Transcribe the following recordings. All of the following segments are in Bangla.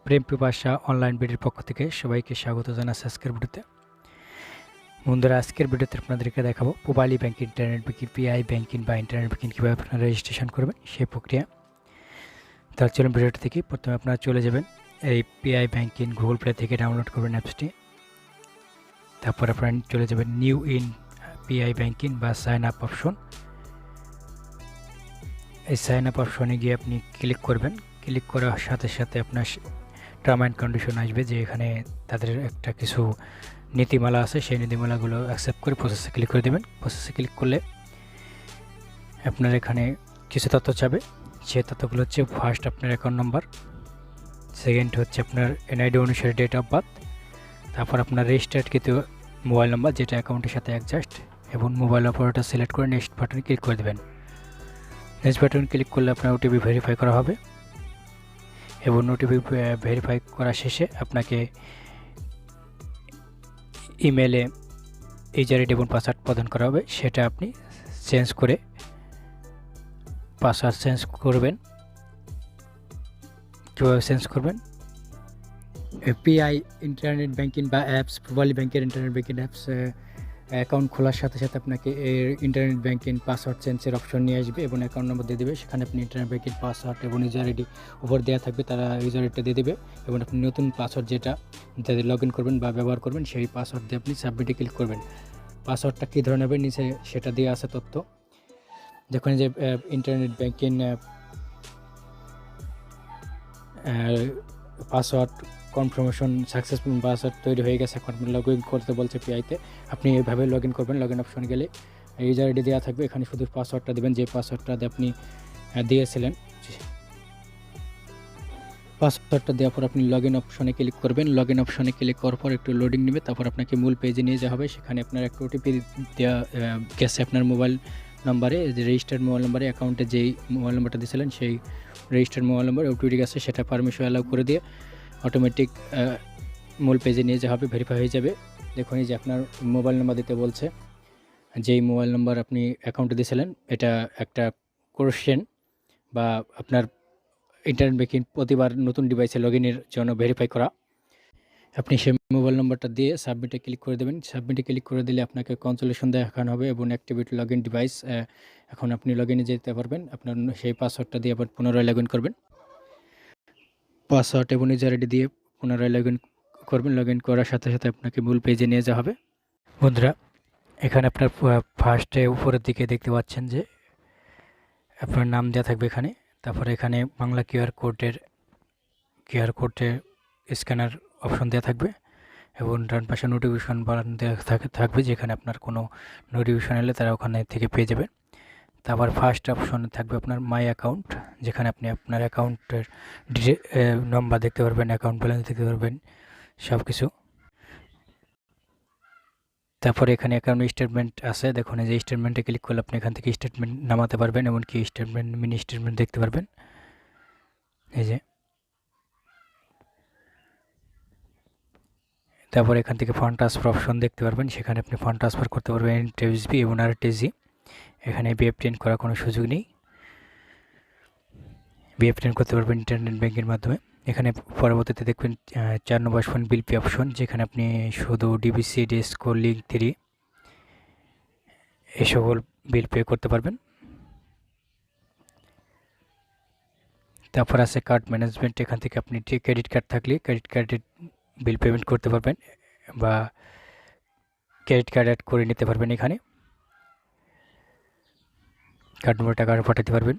প্রেমপিপাসা অনলাইন ভিডিওর পক্ষ থেকে সবাইকে স্বাগত জানাচ্ছি আজকের ভিডিওতে। বন্ধুরা, আজকের ভিডিওতে আপনাদেরকে দেখাবো Pubali bank internet banking, PI banking বা ইন্টারনেট ব্যাংকিং কীভাবে আপনারা রেজিস্ট্রেশন করবেন সেই প্রক্রিয়া। তার চলুন ভিডিওটা থেকে প্রথমে আপনারা চলে যাবেন এই পিআই ব্যাংকিং গুগল প্লে থেকে ডাউনলোড করবেন অ্যাপসটি। তারপর আপনারা চলে যাবেন নিউ ইন পিআই ব্যাংকিং বা সাইন আপ অপশন। এই সাইন আপ অপশনে গিয়ে আপনি ক্লিক করবেন। ক্লিক করার সাথে সাথে আপনার টার্ম অ্যান্ড কন্ডিশন আসবে, যে এখানে তাদের একটা কিছু নীতিমালা আছে, সেই নীতিমালাগুলো অ্যাকসেপ্ট করে প্রসেসে ক্লিক করে দেবেন। প্রসেসে ক্লিক করলে আপনার এখানে কিছু তথ্য চাবে। সেই তথ্যগুলো হচ্ছে ফার্স্ট আপনার অ্যাকাউন্ট নাম্বার, সেকেন্ড হচ্ছে আপনার এনআইডি অনুসারে ডেট অফ বার্থ, তারপর আপনার রেজিস্টার্ডকৃত মোবাইল নাম্বার যেটা অ্যাকাউন্টের সাথে অ্যাডজাস্ট, এবং মোবাইল অপারেটর সিলেক্ট করে নেক্সট বাটনে ক্লিক করে দেবেন। নেক্সট বাটনে ক্লিক করলে আপনার ওটিপি ভেরিফাই করা হবে, এবং ওটিপি ভেরিফাই করা শেষে আপনাকে ইমেলে ইউজার আইডি এবং পাসওয়ার্ড প্রদান করা হবে। সেটা আপনি চেঞ্জ করে পাসওয়ার্ড চেঞ্জ করবেন। কীভাবে চেঞ্জ করবেন? পিআই ইন্টারনেট ব্যাংকিং বা অ্যাপস, পুবালি ব্যাংকের ইন্টারনেট ব্যাংকিং অ্যাপস অ্যাকাউন্ট খোলার সাথে সাথে আপনাকে এর ইন্টারনেট ব্যাংকিং পাসওয়ার্ড চেঞ্জের অপশন নিয়ে আসবে এবং অ্যাকাউন্ট নম্বর দিয়ে দেবে। সেখানে আপনি ইন্টারনেট ব্যাংকিং পাসওয়ার্ড এবং ইউজার আইডি উপর দেওয়া থাকবে, তারা ইউজার আইডিটা দিয়ে দেবে এবং আপনি নতুন পাসওয়ার্ড যেটা যাতে লগ ইন করবেন বা ব্যবহার করবেন সেই পাসওয়ার্ড দিয়ে আপনি সাবমিটে ক্লিক করবেন। পাসওয়ার্ডটা কী ধরনের হবে নিচে সেটা দিয়ে আছে তথ্য। দেখুন যে internet banking password confirmation successful password তৈরি হয়ে গেছে। এখন লগ ইন করতে বলছে পিআইতে, আপনি এইভাবে লগ ইন করবেন। লগ ইন অপশনে গেলে ইউজার আইডি দেওয়া থাকবে, এখানে শুধু পাসওয়ার্ডটা দেবেন যে পাসওয়ার্ডটা আপনি দিয়েছিলেন। পাসওয়ার্ডটা দেওয়ার পর আপনি লগ ইন অপশনে ক্লিক করবেন। লগ ইন অপশনে ক্লিক করার পর একটু লোডিং নেবে, তারপর আপনাকে মূল পেজে নিয়ে যাওয়া হবে। সেখানে আপনার একটা ওটিপি দেওয়া গেছে আপনার মোবাইল নাম্বারে, যে রেজিস্টার্ড মোবাইল নাম্বারে অ্যাকাউন্টে যেই মোবাইল নাম্বারটা দিয়েছিলেন সেই রেজিস্টার্ড মোবাইল নাম্বার ওটিপি গেছে, সেটা পারমিশন অ্যালাউ করে দিয়ে অটোমেটিক মূল পেজে নিয়ে যাওয়া হবে, ভেরিফাই হয়ে যাবে। দেখুন এই যে আপনার মোবাইল নাম্বার দিতে বলছে, যেই মোবাইল নাম্বার আপনি অ্যাকাউন্টে দিয়েছিলেন এটা একটা কোশ্চেন বা আপনার ইন্টারনেট ব্যাংকিং প্রতিবার নতুন ডিভাইসে লগ ইনের জন্য ভেরিফাই করা। আপনি সেই মোবাইল নাম্বারটা দিয়ে সাবমিটে ক্লিক করে দেবেন। সাবমিটে ক্লিক করে দিলে আপনাকে কনসোলেশন দেখানো হবে এবং অ্যাক্টিভেট লগ ইন ডিভাইস। এখন আপনি লগ ইনে যেতে পারবেন। আপনার সেই পাসওয়ার্ডটা দিয়ে আবার পুনরায় লগ ইন করবেন। পাসওয়ার্ড এবং ইউজার আইডি দিয়ে পুনরায় লগ ইন করবেন। লগ ইন করার সাথে সাথে আপনাকে মূল পেজে নিয়ে যাওয়া হবে। বন্ধুরা, এখানে আপনার ফার্স্টে উপরের দিকে দেখতে পাচ্ছেন যে আপনার নাম দেওয়া থাকবে এখানে, তারপরে এখানে বাংলা কিউআর কোডের স্ক্যানার অপশন দেওয়া থাকবে এবং ডান পাশে নোটিফিকেশন বাটন দেওয়া থাকবে, যেখানে আপনার কোনো নোটিফিকেশন এলে তারা ওখানে থেকে পেয়ে যাবেন। তারপর ফার্স্ট অপশনে থাকবে আপনার মাই অ্যাকাউন্ট, যেখানে আপনি আপনার অ্যাকাউন্টের নম্বর দেখতে পারবেন, অ্যাকাউন্ট ব্যালেন্স দেখতে পারবেন, সব কিছু। তারপরে এখানে অ্যাকাউন্ট স্টেটমেন্ট আছে, দেখুন এই যে স্টেটমেন্টে ক্লিক করলে আপনি এখান থেকে স্টেটমেন্ট নামাতে পারবেন, এমনকি স্টেটমেন্ট মিনি স্টেটমেন্ট দেখতে পারবেন। এই যে তারপর এখান থেকে ফান্ড ট্রান্সফার অপশন দেখতে পারবেন, সেখানে আপনি ফান্ড ট্রান্সফার করতে পারবেন এনটিএসবি এবং আরটিজি। এখানে বিএফটিএন করার কোনো সুযোগ নেই, বিএফটিএন করতে পারবেন ইন্টারনেট ব্যাংকের মাধ্যমে। এখানে পরবর্তীতে দেখবেন 4 নম্বর ফোন বিল পে অপশন, যেখানে আপনি শুধু ডিবিসি, ডেস্কো, লিঙ্ক 3 এই সকল বিল পে করতে পারবেন। তারপর আছে কার্ড ম্যানেজমেন্ট, এখান থেকে আপনি ক্রেডিট কার্ড থাকলে ক্রেডিট কার্ডের বিল পেমেন্ট করতে পারবেন বা ক্রেডিট কার্ড অ্যাড করে নিতে পারবেন। এখানে কার্ড নম্বর টাকা পাঠাতে পারবেন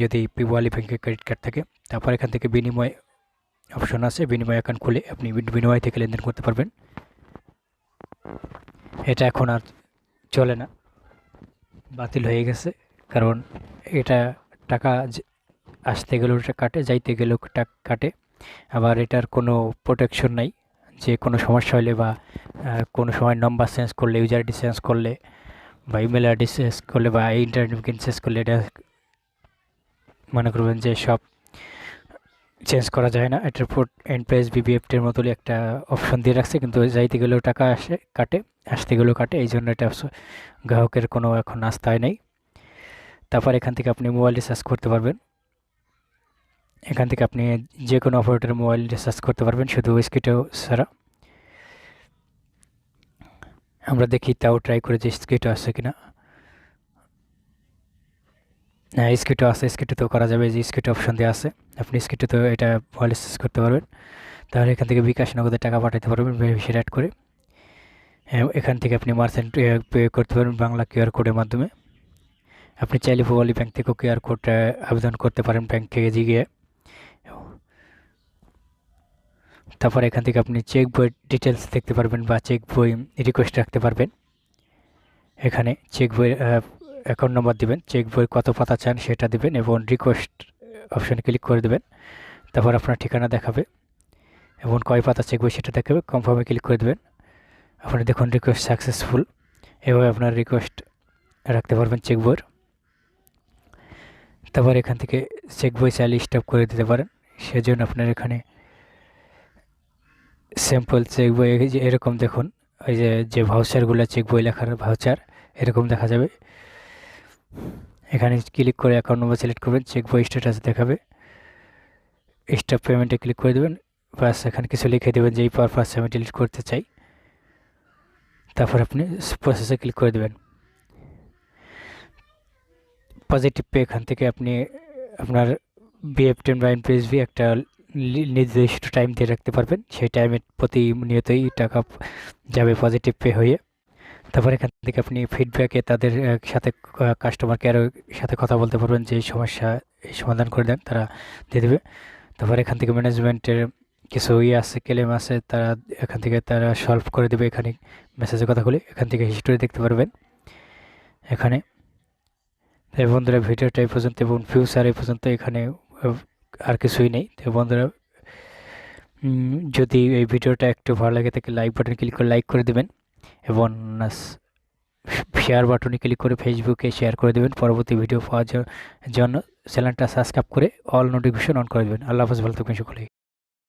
যদি পুবালি ব্যাংকের ক্রেডিট কার্ড থাকে। তারপর এখান থেকে বিনিময় অপশন আছে, বিনিময় অ্যাকাউন্ট খুলে আপনি বিনিময় থেকে লেনদেন করতে পারবেন। এটা এখন আর চলে না, বাতিল হয়ে গেছে, কারণ এটা টাকা আসতে গেলেও এটা কাটে, যাইতে গেলেও কাটে। আবার এটার কোনো প্রোটেকশন নাই, যে কোনো সমস্যা হলে বা কোনো সময় নাম্বার চেঞ্জ করলে, ইউজার আইডি চেঞ্জ করলে বা ইমেল আইডি চেঞ্জ করলে বা ইন্টারনেট ব্যাংকিং চেঞ্জ করলে এটা মনে করবেন যে সব চেঞ্জ করা যায় না। এটার উপর এনপ্লাইজ বিবিএফটির মতোই একটা অপশন দিয়ে রাখছে, কিন্তু যাইতে গেলেও টাকা কাটে, আসতে গেলেও কাটে, এই জন্য এটা গ্রাহকের কোনো এখন আস্থায় নেই। তারপর এখান থেকে আপনি মোবাইল রিচার্জ করতে পারবেন। এখান থেকে আপনি যে কোনো অপারেটর মোবাইল রিচার্জ করতে পারবেন শুধু স্কিটো ছাড়া। আমরা দেখি তাও ট্রাই করে যে স্কিটো আছে কিনা। হ্যাঁ, স্কিটো আছে, স্কিটোতেও করা যাবে, যে স্কিটো অপশন দেওয়া আছে, আপনি স্কিটোতেও এটা মোবাইল রিচার্জ করতে পারবেন। তাহলে এখান থেকে বিকাশ নগদে টাকা পাঠাতে পারবেন বেনিফিশিয়ারি অ্যাড করে। এখান থেকে আপনি মার্চেন্ট পে করতে পারবেন বাংলা কিউআর কোডের মাধ্যমে। আপনি চাইলে পুবালি ব্যাংক থেকেও কিউআর কোড আবেদন করতে পারেন ব্যাংক থেকে গিয়ে। তারপর এখান থেকে আপনি চেক বই ডিটেলস দেখতে পারবেন বা চেক বই রিকোয়েস্ট রাখতে পারবেন। এখানে চেক বই অ্যাকাউন্ট নম্বর দিবেন, চেক বই কত পাতা চান সেটা দিবেন এবং রিকোয়েস্ট অপশানে ক্লিক করে দেবেন। তারপর আপনার ঠিকানা দেখাবে এবং কয় পাতা চেক বই সেটা দেখাবে, কনফার্মে ক্লিক করে দেবেন। আপনি দেখুন রিকোয়েস্ট সাকসেসফুল। এভাবে আপনার রিকোয়েস্ট রাখতে পারবেন চেক বইয়ের। তারপর এখান থেকে চেক বই চাইলে স্টপ করে দিতে পারেন। সেজন্য আপনার এখানে স্যাম্পল চেক বই যে এরকম দেখুন, ওই যে ভাউচারগুলো চেক বই লেখার ভাউচার এরকম দেখা যাবে। এখানে ক্লিক করে অ্যাকাউন্ট নম্বর সিলেক্ট করবেন, চেক বই স্ট্যাটাস দেখাবে, স্টপ পেমেন্টে ক্লিক করে দেবেন। বাস এখানে কিছু লিখে দেবেন যে এই পারপাস আমি ডিলিট করতে চাই। তারপর আপনি প্রসেসে ক্লিক করে দেবেন। পজিটিভ পে এখান থেকে আপনি আপনার BF10 বা NPSB একটা নির্দিষ্ট টাইম দিয়ে রাখতে পারবেন, সেই টাইমে প্রতিনিয়তই টাকা যাবে পজিটিভ পে হয়ে। তারপর এখান থেকে আপনি ফিডব্যাকে তাদের সাথে কাস্টমার কেয়ারের সাথে কথা বলতে পারবেন, যে সমস্যা এই সমাধান করে দেন তারা দিয়ে দেবে। তারপর এখান থেকে ম্যানেজমেন্টের কিছু আছে, ক্লেম আছে, তারা এখান থেকে তারা সলভ করে দেবে। এখানে মেসেজের কথাগুলি এখান থেকে হিস্টোরি দেখতে পারবেন এখানে। তাই বন্ধুরা ভিডিওটা এই পর্যন্ত এবং ফিউচার এই পর্যন্ত, এখানে আর কিছুই নেই। তো বন্ধুরা যদি এই ভিডিওটা একটু ভালো লাগে তাকে লাইক বাটন ক্লিক করে লাইক করে দেবেন এবং শেয়ার বাটনে ক্লিক করে ফেসবুকে শেয়ার করে দেবেন। পরবর্তী ভিডিও পাওয়ার জন্য চ্যানেলটা সাবস্ক্রাইব করে অল নোটিফিকেশন অন করে দেবেন। আল্লাহ হাফেজ, ভালো থাকবেন সকলেই।